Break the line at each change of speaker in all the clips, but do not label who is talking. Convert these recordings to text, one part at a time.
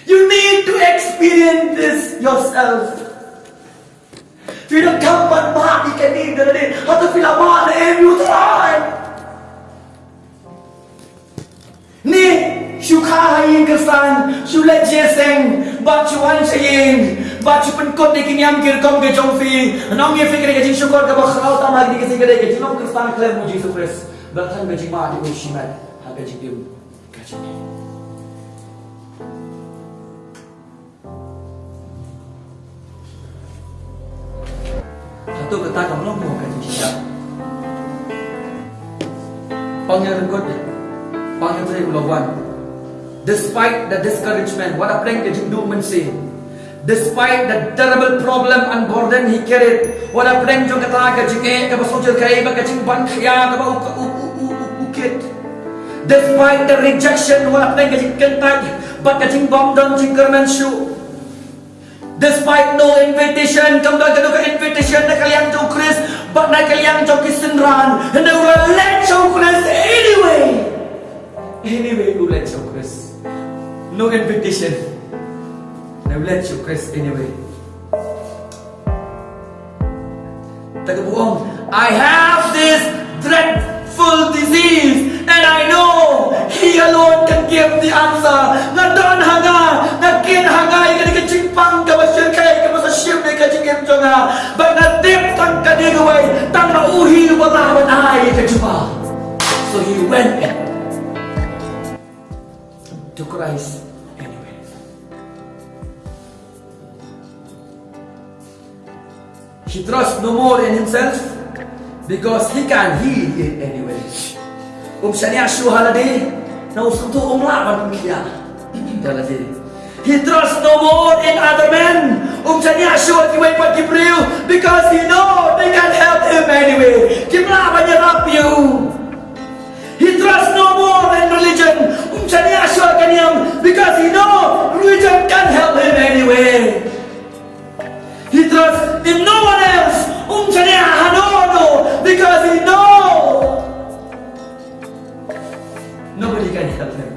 You need to experience this yourself. Vì nó cầm bằng bạc đi cái đi đó đi, họ tôi phải làm bạc để em yêu thôi. Nè, chú khá hay cái san, chú lấy chia sen, bà chú ăn saying, bà chú bên cốt đi kinh nghiệm kia công cái trong phi, nó nghe phi cái chính chú cốt cái bà khao tam hay đi cái gì cái chính nó cái san klem mu Jesus Christ, bà thân cái chính mà đi ushi mẹ, hay cái chính điểm cái chính. Satu kata kamu mau kan siapa? Panggil God, panggil saya ulawan. Despite the discouragement, what a prank did do man say. Despite the terrible problem and burden he carried, what a prank jo kata ka jike ka basojel kai ba ka jing ban khaya ka ba ukit. Despite the rejection, what a prank ka jing kentai ba ka jing bom don jing kerman shu. Despite no invitation, kembali ke invitation na kalian jauh Chris, but na kalian jauh kisenran, and they will let jauh Chris anyway. Anyway, you let jauh Chris. No invitation. They will let jauh Chris anyway. Tagabuong, I have this dreadful disease, and I know He alone can give the answer. Ngadon hanga, nakin hanga, ikan kecimpang ka masyirkay ka masashim ni kacingim jonga. Bag na dip tang kadigaway, tang nauhi wala ay kajupa. So he went to Christ anyway. He trusts no more in himself because he can heal it anyway. Siya shu haladi na usung tu laban dia. Haladi. He trusts no more in other men. Siya shu kiway pa Gabriel because he know they can help him anyway. Kimlaban niya rap you. He trusts no more in religion. Siya shu kanyam because he know religion can help him anyway. He trusts in no one else. Siya hanono because he know nobody can help him.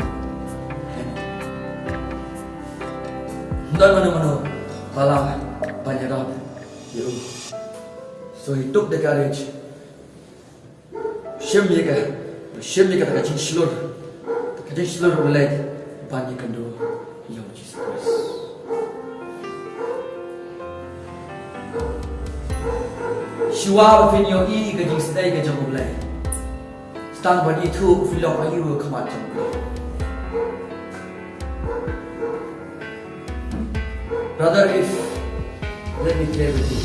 Dan mana-mana balang penyerap. So he took the courage. Shim ye kata kacing slur ulai banyak kendo yang Jesus Christ. Shua fin yo I kacing stay kacang ulai. Stang bani tu filok ayu kemacam. Brother, if let me clear with you.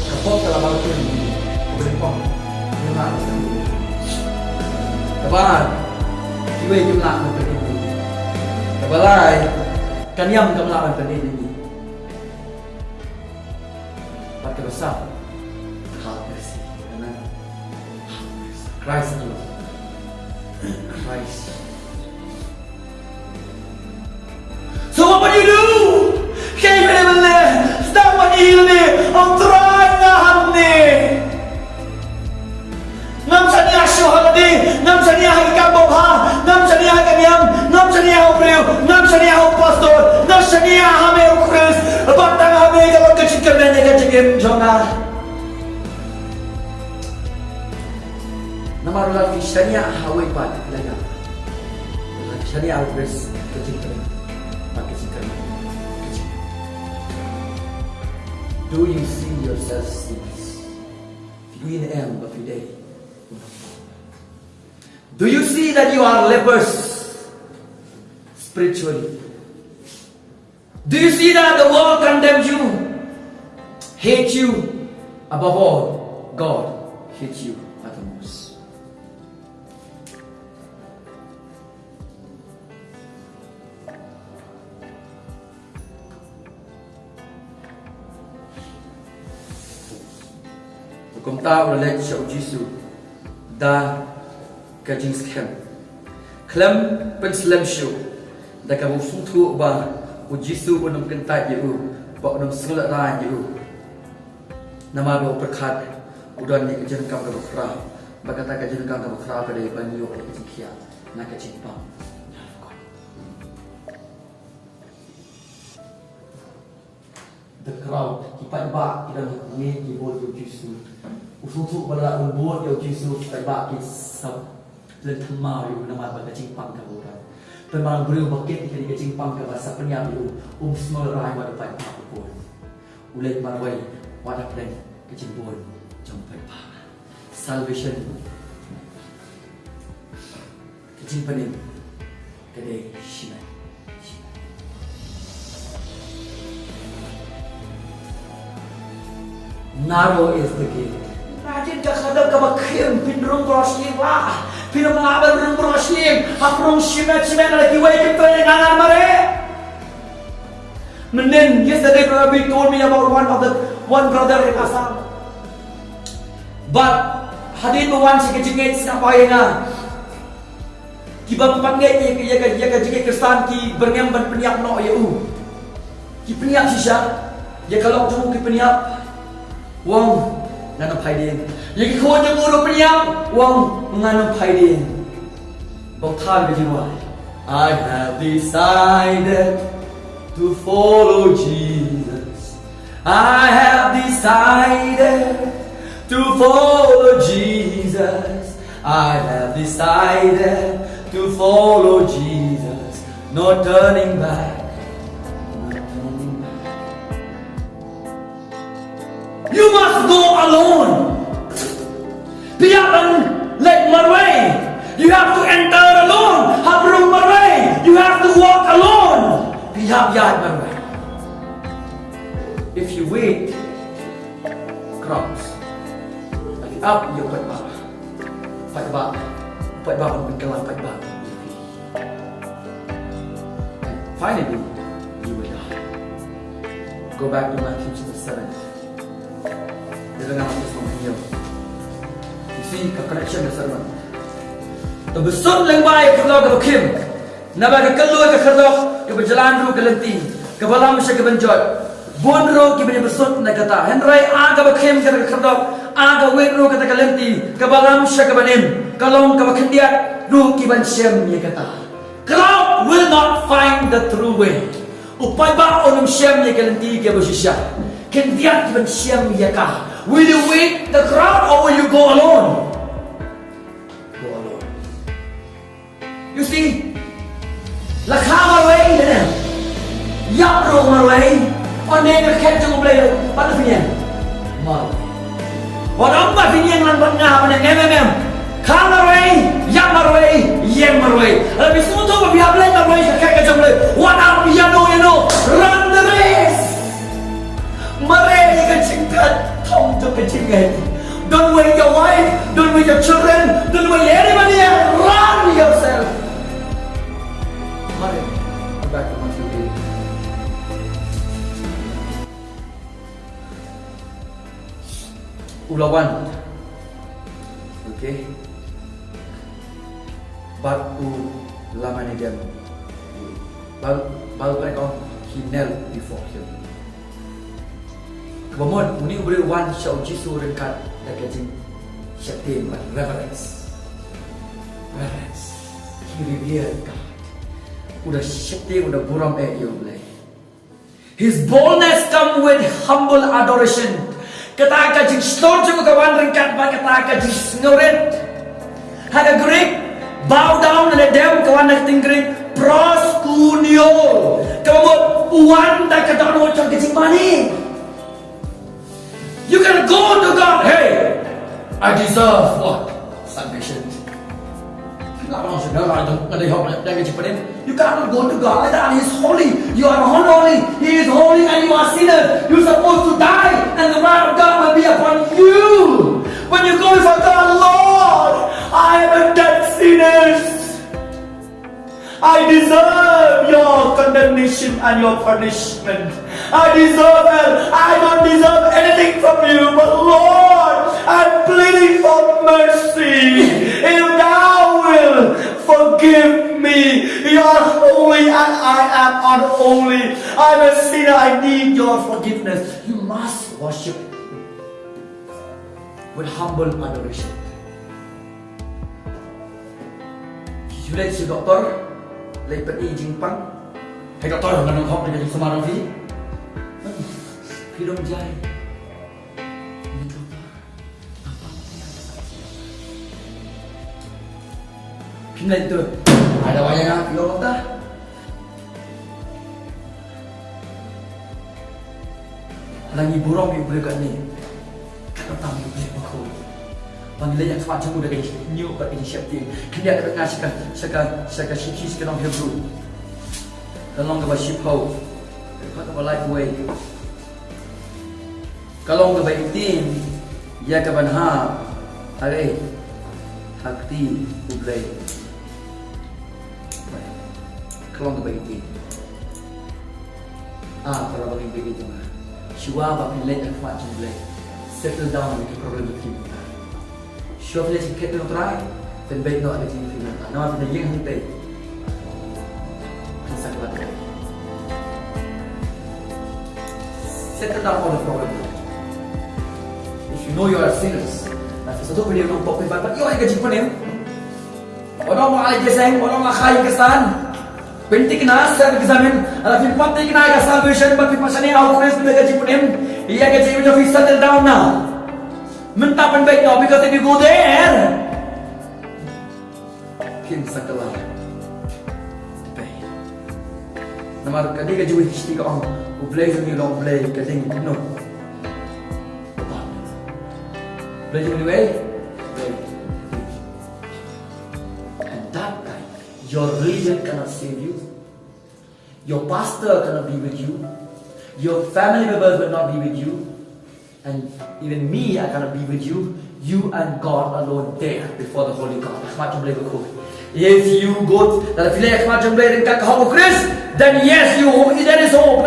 Kapok telah baru ini, berempong, memang. Kabar, ibu jumlah macam ini. Kabalai, kanyam jumlah macam ini. Pakai besar, hal bersih, karena Christ alone. Christ. So what do you do? Kaya naman na, stop mag-ihil ni, ang try nga hamni. Ngam sa niya syuhal di, ngam sa niya hagikabaw ha, ngam sa niya hagamiyam, ngam sa niya hubriw, ngam sa niya pastor, ngam sa niya hame o Chris, batang hame kapag kachikam na negatigim jonga. Namarulang siya niya haway pa, laga. Siya niya o Chris, kachikam. Do you see yourself since? You in am of your day. Do you see that you are lepers spiritually? Do you see that the world condemns you, hates you? Above all, God hates you at the most. Kung tahu lelaki syau Jisu dah kajing skem, klem penslam syau, dah kamu sutu bah Jisu unum kentai jeu, bah unum selat rai jeu, nama lo perkat, udah ni kajian kamu kamu kerah, berkata kajian kamu kerah pada banyu kajian kia, nakachingpang. The crowd, kipat ba kita ni kibol yo Yesu. Ususu bala umbot yo Yesu kipat ba kisap. Len mau yo nama ba kachingpang ka bukan. Pemang beriu bakit kita kachingpang ka basa penyam yo small-rai wa dapat pa pun. Ulai marwai wa dapat kachingpon jompai pa. Salvation kachingpanin kadai shimai. Narrow is the gate. Rajin ka kadang ka makhim pinrong broslim lah. Pinamaban rong broslim. Aprong shimet lagi way kita yang mare. Menen yesterday brother told me about one brother in Assam. But hadin mo wan sige jingit sa payena. Kibang panggit ya ka jingit Kristan ki berngem ban peniap no ya Ki peniap sisa. Ya kalau jemu ki peniap Wong nganong paidin. Yang ikut yang ulo penyam. Wong nganong paidin. Bautan berjiwa. I have decided to follow Jesus. I have decided to follow Jesus. I have decided to follow Jesus. No turning back. You must go alone. Piyakan let marway. You have to enter alone. Habrung marway. You have to walk alone. Piyap yad marway. If you wait, crowds. Lagi up you pat ba ang pagkalang pat ba. And finally, you will die. Go back to Matthew chapter 7. Dengan apa semua you see a connection with sermon. To besut lang baik kalau ke Kim. Naba ke keluar ke kherdok ke berjalan ru ke lenti. Ke balam sya ke benjot. Bon ru ke besut na kata. Henry aga Kim ke kherdok. Aga wait ru kata ke lenti. Ke balam sya ke banim. Kalong ke kendiat ru ke ban syam ya kata. Crowd will not find the true way. Upai ba onum syam ya ke lenti ke bersisya. Kendiat ban syam ya ka. Will you wait the crowd or will you go alone? Go alone. You see, lakha marway na. Yap ro marway. Oneng ka ket jong blay pa pinyan. Mar. Wadam pa pinyan lan ban nga ban ngem. Kha marway, yap marway, yem marway. Abi suto pa biya blay marway ka ket jong blay. Wadam you know, run the race. Mare ka chingkat. Don't wait your wife, don't wait your children, don't wait anybody else. Run yourself. Mari, back to Matthew 8. Ulawan. Okay. Batu laman again. Bal he knelt before him. Kebamon, uni ubri wan syau Jisu rengkat dakajing syatim reverence. Reverence. He revered God. Udah syatim, udah buram you blay. His boldness come with humble adoration. Kata kajing store juga kawan rengkat ba kata kajing snoret. Had a Greek bow down and a dem kawan nating Greek proskunio. Kebamon uwan da kadano chang kajing mani. You can go to God. Hey, I deserve what? Salvation. You cannot go to God like that. He is holy. You are unholy. He is holy and you are sinner. You are supposed to die and the wrath of God will be upon you. When you go before God, Lord, I am a dead sinner. I deserve your condemnation and your punishment. I deserve it. I don't deserve anything from you, but Lord, I'm pleading for mercy. If thou will forgive me, you are holy and I am unholy. I'm a sinner. I need your forgiveness. You must worship with humble adoration. Chú lên sư doktor, lấy bất y chính băng. Hay doktor là nó không được sama orang ni. Khi đông dài. Ini doktor, apa yang Phim lên tu, ada wayang ah, film doktor. Lagi burung yang boleh kat ni. Kata tamu boleh berkau. Panggilan yang semacam muda kini new kat ini siap dia. Kini ada tengah sekarang siki sekarang Hebrew. Kalau nggak bersih pau, kalau nggak light way. Kalau nggak baik tim, ya kapan ha, hari hakti ublay. Kalau nggak baik tim, kalau bagi begitu mah. Shua bapin let and fat ublay. Settle down with the problem of him. Shua let him get no try, then baik no ada tim film. Nama ada yang hentai. Kisah keluarga. Settle down all the problem. If you know you are sinners, nanti satu video yang top lebar, yo yang gaji penem. Orang mau alih jaseng, orang mau kaya kesan. Penting kena self examine. Alafi penting kena ada salvation, tapi pasal ni aku kena sudah gaji penem. Ia gaji punya fee settle down now. Mentah pun baik now because if you go there, kim settle down. Baik. Nama kadi gaji wih isti kau orang. Ublay ni orang ublay kadi no. Ublay ni way. And that time, your religion cannot save you. Your pastor cannot be with you. Your family members will not be with you. And even me, I cannot be with you. You and God alone there before the Holy God. If you go, then yes, there is hope.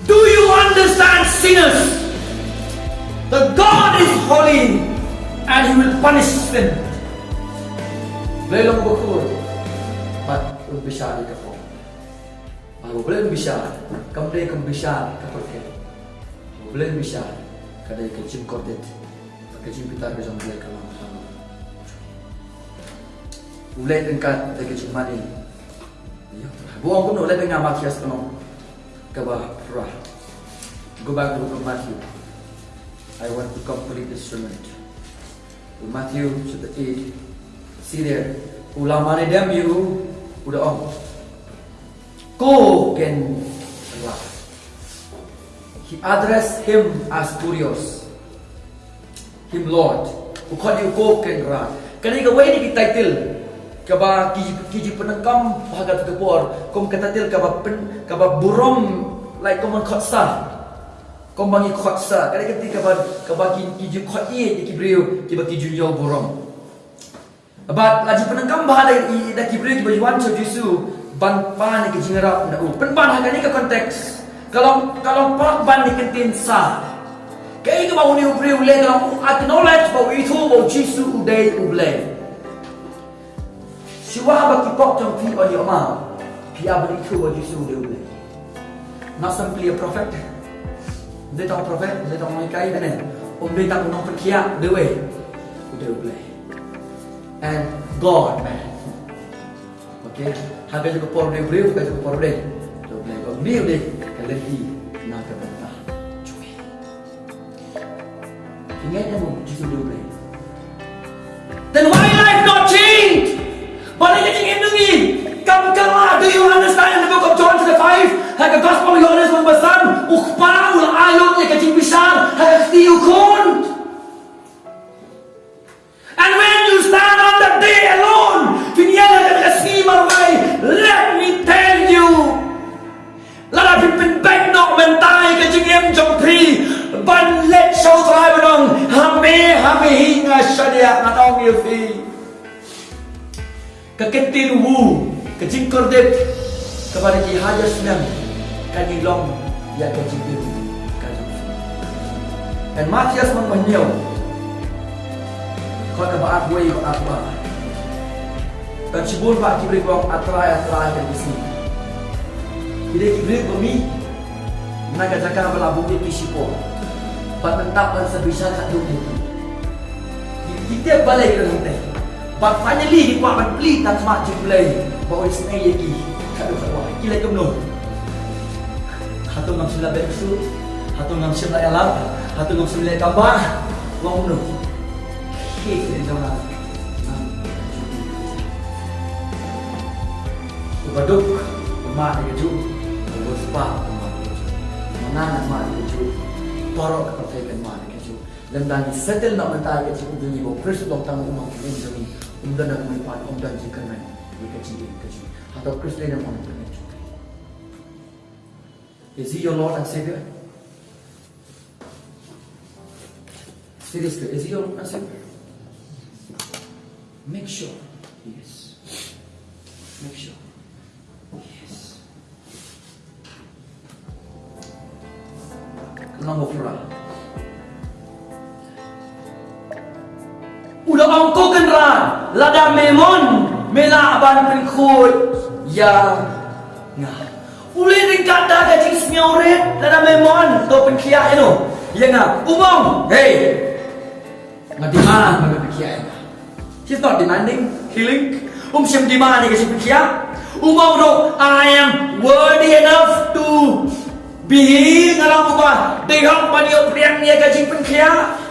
Do you understand, sinners? The God is holy and He will punish sin. Belum betul, but besar di kapal. Kalau belum besar, kamu besar kapal ke? Belum besar, kadang kecil kordet, kecil pitar kecil mulai kalau sama. Mulai dengan kecil mani. Buang pun mulai dengan Matius penuh. Kebah purah. Go back to the book of Matthew. I want to complete this sermon. Matthew chapter 8. See there. Ulama ni dem you udah om. Go can Allah. He addressed him as curious. Him Lord. Ukon you go can ra. Kani ka way ni title. Kaba kiji penengkam bahagat kepor. Kom katatil kaba burom like kom khotsa. Kom bangi khotsa. Kani ketika kaba kiji khotie di kibriu kiba kiji yo burom. But laji penengkam bahagia ida kibri kiba yuan so jisu ban pan ni kijingarap na u. Penban hagani ka konteks. Kalau pak ban ni kentin sa. Kaya ka ba uni ubri ule kalau acknowledge ba itu ba jisu uday ublay. Siwa ba kipok trong pi on your mouth. Pi abri itu ba jisu uday ublay. Not simply a prophet. Dia tahu prophet, dia tahu mai kai ni. Dia tak menong perkia dewe. Uday ublay. And God, man. Okay? Harga juga por de breu, harga juga por de. So play go breu de, kalati na ka banta. Cuy. Ingat ya bu, jisu de breu. Then why life not change? Balik ke ingin dengi. Kamu kala, do you understand in the book of John chapter 5? Harga gospel Yohanes mempesan, ukpaul ayatnya kecil besar, harga tiukun. And when you stand on that day alone, let me tell you, let us be back not mentai ke jingem jong pri, ban let show try benong, hame hinga shadia natong yufi. Keketin wu, kejing kordet kepada Ki Hajar Senang, kanilong ya kejing biru, kajang. And Matius menyew. Kau kebaat gue ikut apa? Dan cibun pak kibri kau atrai kan di sini. Jadi kibri kami naga jaga bala bukit kisipo. But mentap sa bisa kat dunia. Kita balik ke lantai. But finally kita akan beli tak smart play. Bawa isnai lagi. Kado kawa. Kila kemno. Hatu ngam sila beksu. Hatu ngam sila alam. Hatu ngam sila kamba. Ngam no. Kes ni jangan. Ubaduk. Mak ni keju. Ubaspa. Mana mak ni keju. Torok kepercayaan mak ni keju. Dan tadi settle nak mentai keju. Jadi bawa Kristus tentang umat ini jadi. Umdan nak melipat. Umdan jika main. Dia keju. Atau Kristus yang mana keju. Is He your Lord and Savior? Seriously, is He your Lord and Savior? Make sure He is. Make sure He is. Number 4. Udah angko kenran, lada memon, melaban penkut, ya, ngah. Uli dekat dah gaji semioret, lada memon, tu penkiak itu, ya ngah. Umong, hey, ngadiman bagi penkiak ini. He's not demanding healing. Siam demand ni gaji penkiak. Umong tu, I am worthy enough to be ngalang ubah. Dehak paniok priang ni gaji penkiak.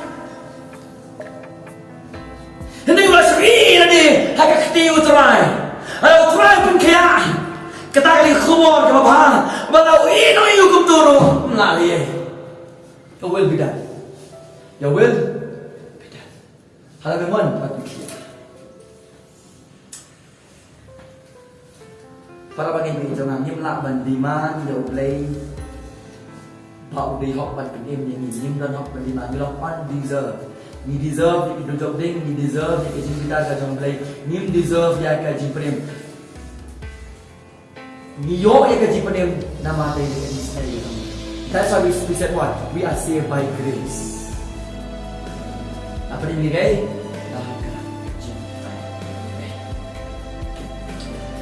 Hindi wala suri na di hakakti utray. Ano utray pun kaya katakali kumor kapapa. Balaw ino yung kumturo. Nali eh. Your will be done. Your will be done. Halaga man pagkikita. Para bagay ito nga himla bandiman yo play. Pau di hok ban pin yang him dan hok bandiman bilang undeserved. Ni deserve itu job ding, ni deserve ni kita ka jom play, ni deserve ya ka jiprem. Ni yo ya ka jiprem nama te ka jisnai. That's why we said what? We are saved by grace. Apa ni gay?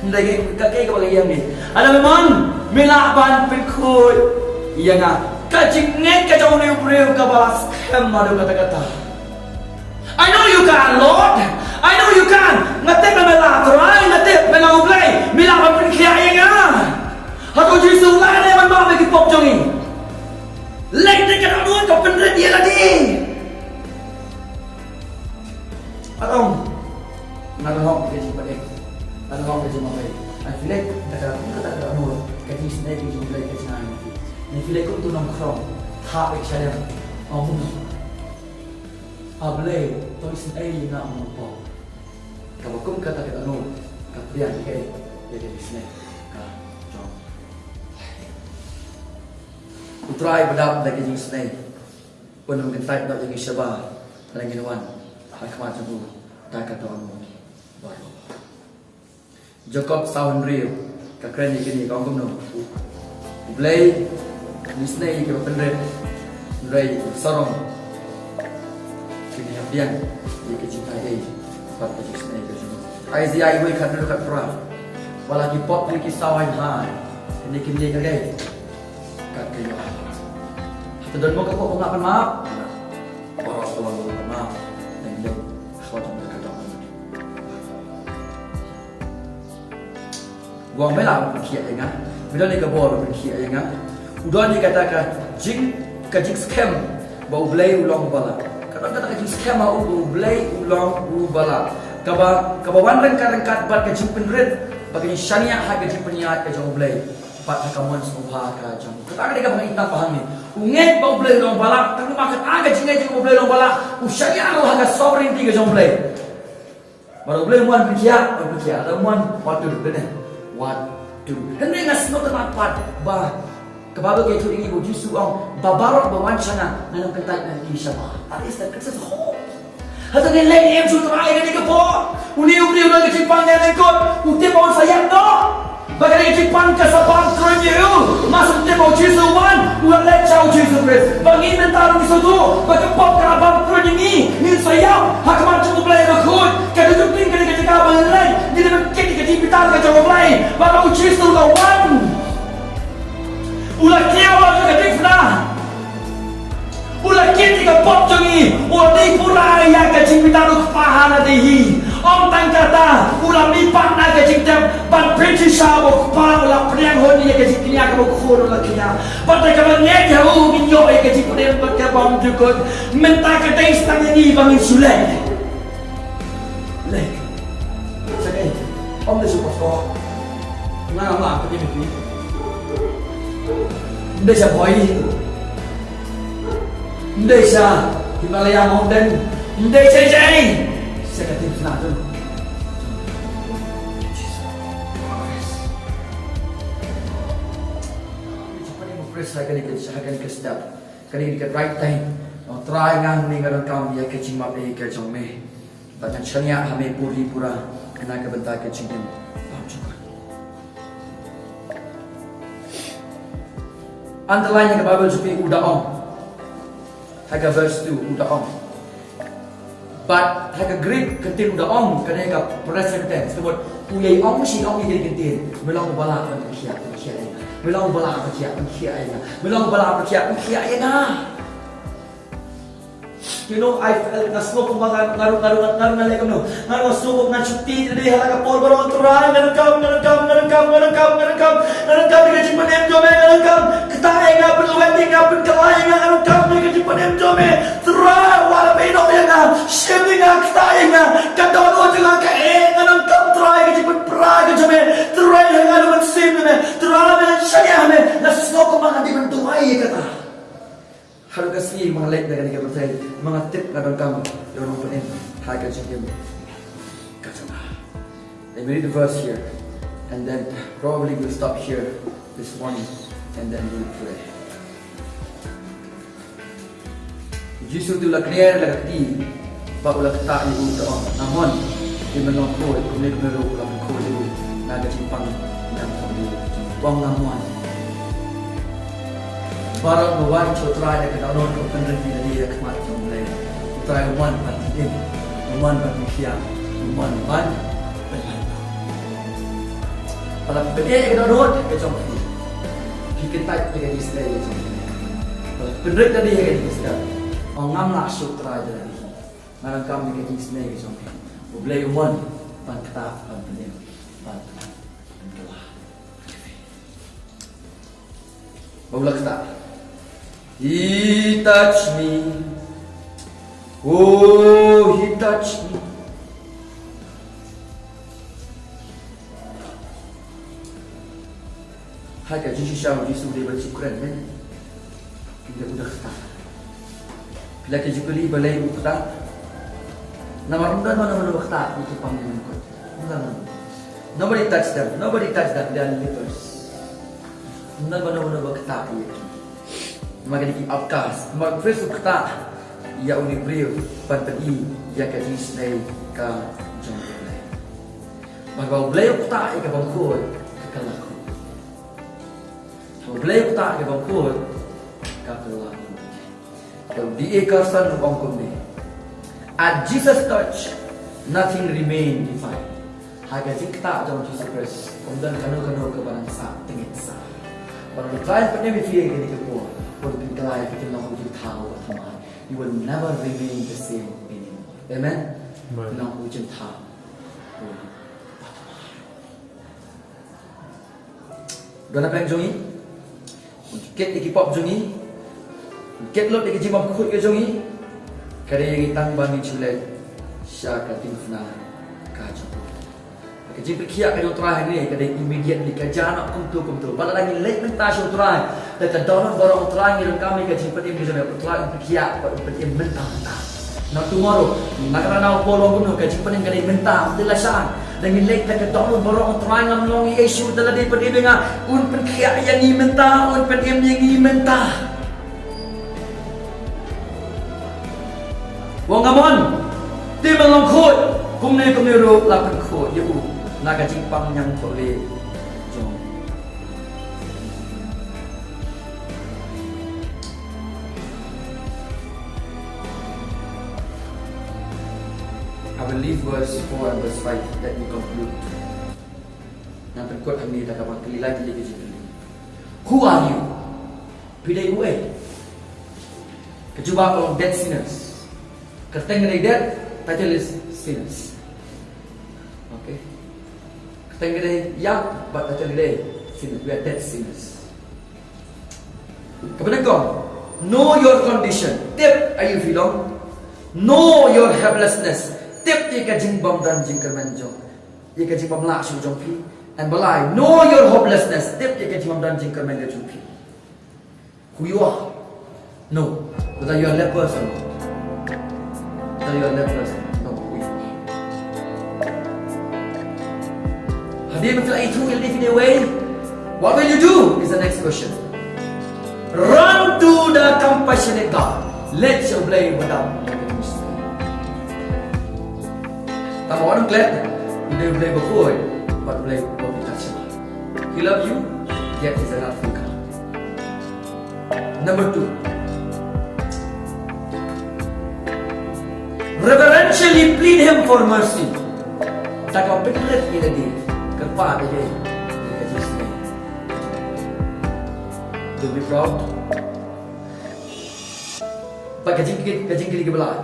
Ndai ka bagi yang ni. Ada memang melaban penkut. Iya nga. Ka jingnet ka jom ni upreu ka balas kemadu kata-kata. I know you can, Lord. I know you can. Ngatip na mela, try ngatip mela ublay. Mila pa pinkiya nga. Hato Jesu la na man ba gi pop jongi. Lek de ka doon ka penred dia lagi. Atong ngarahok ke si padek. Ngarahok ke si mamay. I feel like kata ano ka si snake gi ublay ka sinan. Ni feel like ko tunong krom. Ha ek siya. Oh. Ablay, to is ay na ang po. Kawakum kata kita ano, kapriyan kay jadi bisnes. Ka, utray badap lagi yung snake. Punong gentay daw yung isaba, lang ginawan. Hakmat sa buo, takataon mo. Baru. Jacob sound real. Kakren gini kau gumno. Ablay, bisnes yung penred. Ablay, sarong. Kini yang dia kecintai pada kisah ini kerana Isaiah ibu ikat dulu kat perang walaki pot ni kisah yang high ini kini dia gay kat kaya dan mau kapok mengapan maaf orang tua mengapan maaf dan dia suatu mereka dapat gua melah berkiat dengan bila ni kebor berkiat dengan udah ni katakan jing kajik scam bau belai ulang bala kata kajing skema ublay ulang ubala kabawan rengkat bat kajing penred bagi syania ha kajing peniat kajing ublay pat hakamon subha kajing kata dia bang inta paham ni unget ba ublay ulang bala tapi makat aga kajing ublay ulang bala syania ro ha sovereignty kajing ublay baru ublay muan bikia ada muan watu bene watu hendak ngas no tempat ba Kebaga kayak itu ini bujuk suang babarok bawancana nanam kentai nanti siapa? That is the Christmas hope. Hata ni lain em sutra air ni kepo. Uni udah kecipan yang ikut. Ute mau sayang no. Bagaimana kecipan kesabang kerja masuk te mau cisuan. Ulah lecau cisu pres. Bagi mentar di situ. Bagi pop kerabang kerja ni sayang. Hakaman cukup lain rekut. Kada tumping kada kecikah bang lain. Jadi kecik kecipitan kecik lain. Baru cisu lawan. Ulah kiawa ke tifna. Ulah kiti ke pop jongi. Ulah di pura ya ke jing bitaruk pahana dehi. Om tangkata ulah mipak na ke jing tem ban British abo pa ulah priang honi ya ke jing kinya ke khor ulah kinya. Pada ke banyak jauh minyo ya ke jing pudem ke bom jukut. Menta ke tais tangi bangin sulai. Lek. Sakit. Om de support ko. Nga ma ko ni ni. Ndai sa boy. Ndai sa Himalaya Mountain. Ndai sa jai. Saya kata fitnah tu. Cepat ni press akan ke step. Kali ke right time. Try ngang ni ngarang kam ya ke cimap ni ke jong me. Takkan chanya hame puri pura kena ke bentar ke cingin. Underline yang Bible sepi udah om. Haga verse 2 udah om. But haga Greek kentin udah om kena haga present tense. Sebut uyai om si om ni kentin. Melang bala kan kiat kiat. Melang bala kiat kiat. Melang bala kiat kiat na. You know, I felt naslo kung mga ngaru na lekam no. Ngaru subok na chuti di halaga por baro turai ngarangkam ni kajing panem jome ngarangkam ketae nga perluweting nga perkalay nga ngarangkam ni kajing panem jome turai wala pino ya nga shimmy nga ketae nga kadon o nga kae ngarangkam turai kajing pra kajame turai nga naman sim na turai na siya me naslo kung mga di man tuai kata. Harga si mga like na ganito percaya mga tip na dalam kamu dalam penin harga macam kata. Let me read the verse here, and then probably we'll stop here this morning, and then we'll pray. Yesus tu lah clear lah kati, bawa lah tak ibu doa. Namun di menongkol, kemudian meru lah menongkol ibu naga simpang dan kami buang namun. Barang bawan cotrai dekat daun kau kena dia kemat jomlay. Cotrai uman patin, uman patin, uman berlain. Kalau berdaya dekat daun ke jomlay, kita dekat Israel jomlay. Kalau berdaya tadi dekat Israel, orang ngam cotrai jadi. Marang kami dekat Israel jomlay. Berlain uman patin, patin. Bawa kita. He touched me. Oh, he touched me. Haka Yesus siapa Yesus dia bersyukuran kan? Kita sudah kata. Bila kita jukuli balai ukta, nama rundan mana ukta itu panggilan kau. Nobody touch them. Nobody touch them. They are lepers. Rundan mana ukta ini. Maka di outcast, maka first ukta ia unibril pantai ia kadis nai ka jomplay. Maka blay ukta ia kabangkod kakalako. Blay ukta ia kabangkod kakalako. Kalau di ekasan bangkod ni, at Jesus touch, nothing remain defined. Haga jikta jom Jesus Christ, kemudian kanu kebarang sa tingit sa. Baru try pernah berfikir ini kepo. You will never remain the same anymore. Amen? Gana plang jongi? Ket ikipop jongi? Ket lot ikijimap kukut ke jongi? Kare yang itang bangi chulay siya katingfna kajong. Kajing berkiak kajong terakhir ni kadang immediately kajana kumtu. Pada lagi late mentah siya terakhir. Dekat dalam barang terakhir yang kami kajing petim di sana terakhir berkiak petim mentah. Not tomorrow. Nakarana polo kuno kajing petim kadang mentah. Tilasan. Dan late dekat dalam barang terakhir yang melongi isu dalam di petim nga un berkiak yang ni mentah, un petim yang ni mentah. Wong amon. Di melongkot. Kumne ro lapan ko. Yebu. Naga jingpang yang boleh jom. I will leave verse 4 and verse 5. Let me conclude. Yang berikut kami dah kapal kelilai. Who are you? Pidai uai. Kecuba kalau dead sinners. Keteng dari dead, title is sinners. Okay. Keteng dari young, but title dari sinners. We are dead sinners. Kepada kau, know your condition. Tip ayu filong. Know your helplessness. Tip ika jingbam dan jingkerman jong. Ika jingbam lak shu jong pi. And balai, know your hopelessness. Tip ika jingbam dan jingkerman jong pi. Who you are? No. Whether you are lepers or not. Whether you are lepers or not. No, who you are. Have you ever felt it will live in a way? What will you do? Is the next question. Run to the compassionate God. Let your blame without making mistake. Tama orang glad you don't blame before, but blame what we touch him. He loves you, yet he's a helpful God. Number 2. Reverentially plead him for mercy. Tak kau pikir ini dia, kerpa dia, dia kata sini. To be proud. Pak kajing kili kebelah.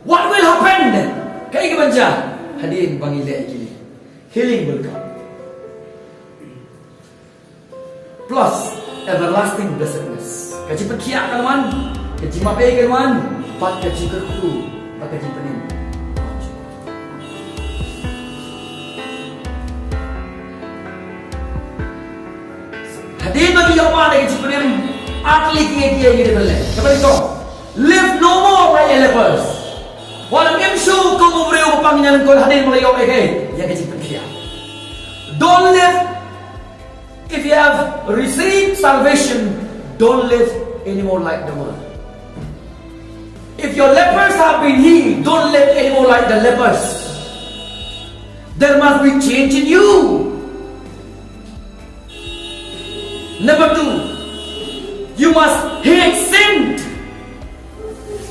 What will happen then? Kai ke banja? Hadirin bang ilai kili. Healing will come. Plus everlasting blessedness. Kajing perkiak kalman, kajing mabe kalman, pat kajing kerku, pat kajing penin. Hadirin bagi yang mana kajing penin, atli kia ini boleh. Kepada kau, live no more like lepers. Walang imsu kung umreo Panginoon ko hadirin mo kayo yan kajing perkiak. Don't live. If you have received salvation, don't live anymore like the world. If your lepers have been healed, don't live anymore like the lepers. There must be change in you. Number 2, you must hate sin.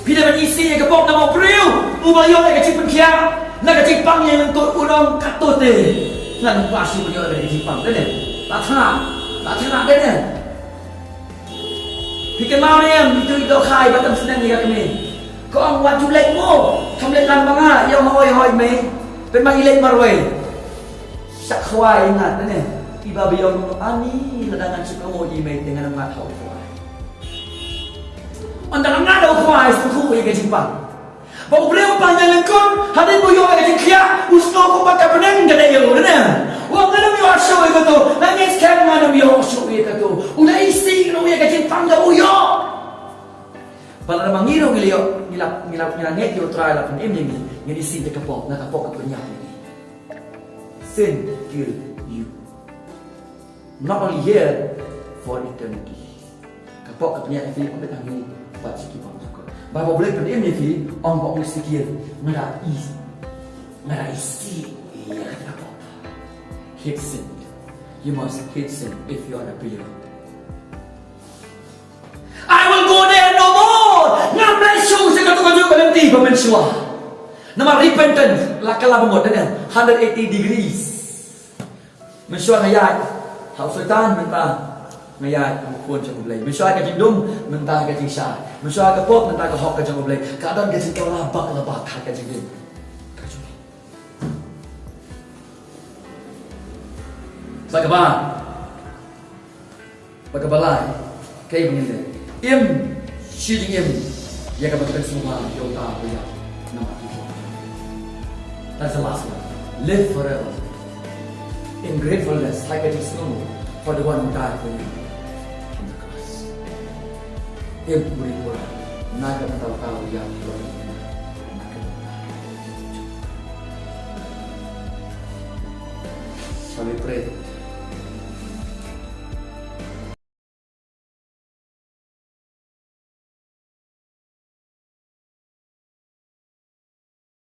Bila berisi yang kepok nama beriu, ubayo yang kecil penkiak, nak kecil pang yang untuk urang katote, nak pasti beriu yang kecil pang, deh. Tak kena deh. Fikir mau ni itu khai batam senang ni kami. Kau ang wajib lek mo, kamu lek lambanga, yang mau hoi me, penmang ilek marway. Sak khwai ingat deh. Iba biyong ani ladangan suka mo email dengan mga tao. Andang nga daw khwai sa kuwi kajing pang. Pag beliau panjang kon, hadin mo yung kajing kya, gusto ko pagkapanang ganayo na. Huwag na naman yung asyo ito to. Nangis ka nga naman yung asyo ito to. Una isi na yung kajing pang na uyo. Para namang ngiro ngilangit yung trial at iming yung isi na kapok na niya. Sin kill you. Not only here, for eternity. Kapok at niya, Philip, ang betang ini, ba't sige pang suko. Bapak boleh pendim ni fi, orang bawa mesti kira ngada isi, iya kata apa? Hate sin. You must hate sin if you are a believer. I will go there no more. Ngambil show saya kata kau juga nanti pemensyua. Nama repentance, lakala bumot dan 180 degrees. Mensyua ngayat, hau sultan mentah. Ngayat mukun jang boleh. Mensyua kajing dum mentah kajing syah. Mensyua kapok mentah ke hok kajing boleh. Kadang kajing kau labak kajing dum. Bagabalai kay bangile. Im shijing im ya ka bagkan semua yota ya nama itu. That's the last one. Live forever in gratefulness like it is snow for the one who died for you on the cross. Im berikut naga tahu ya Tuhan. Shall we pray?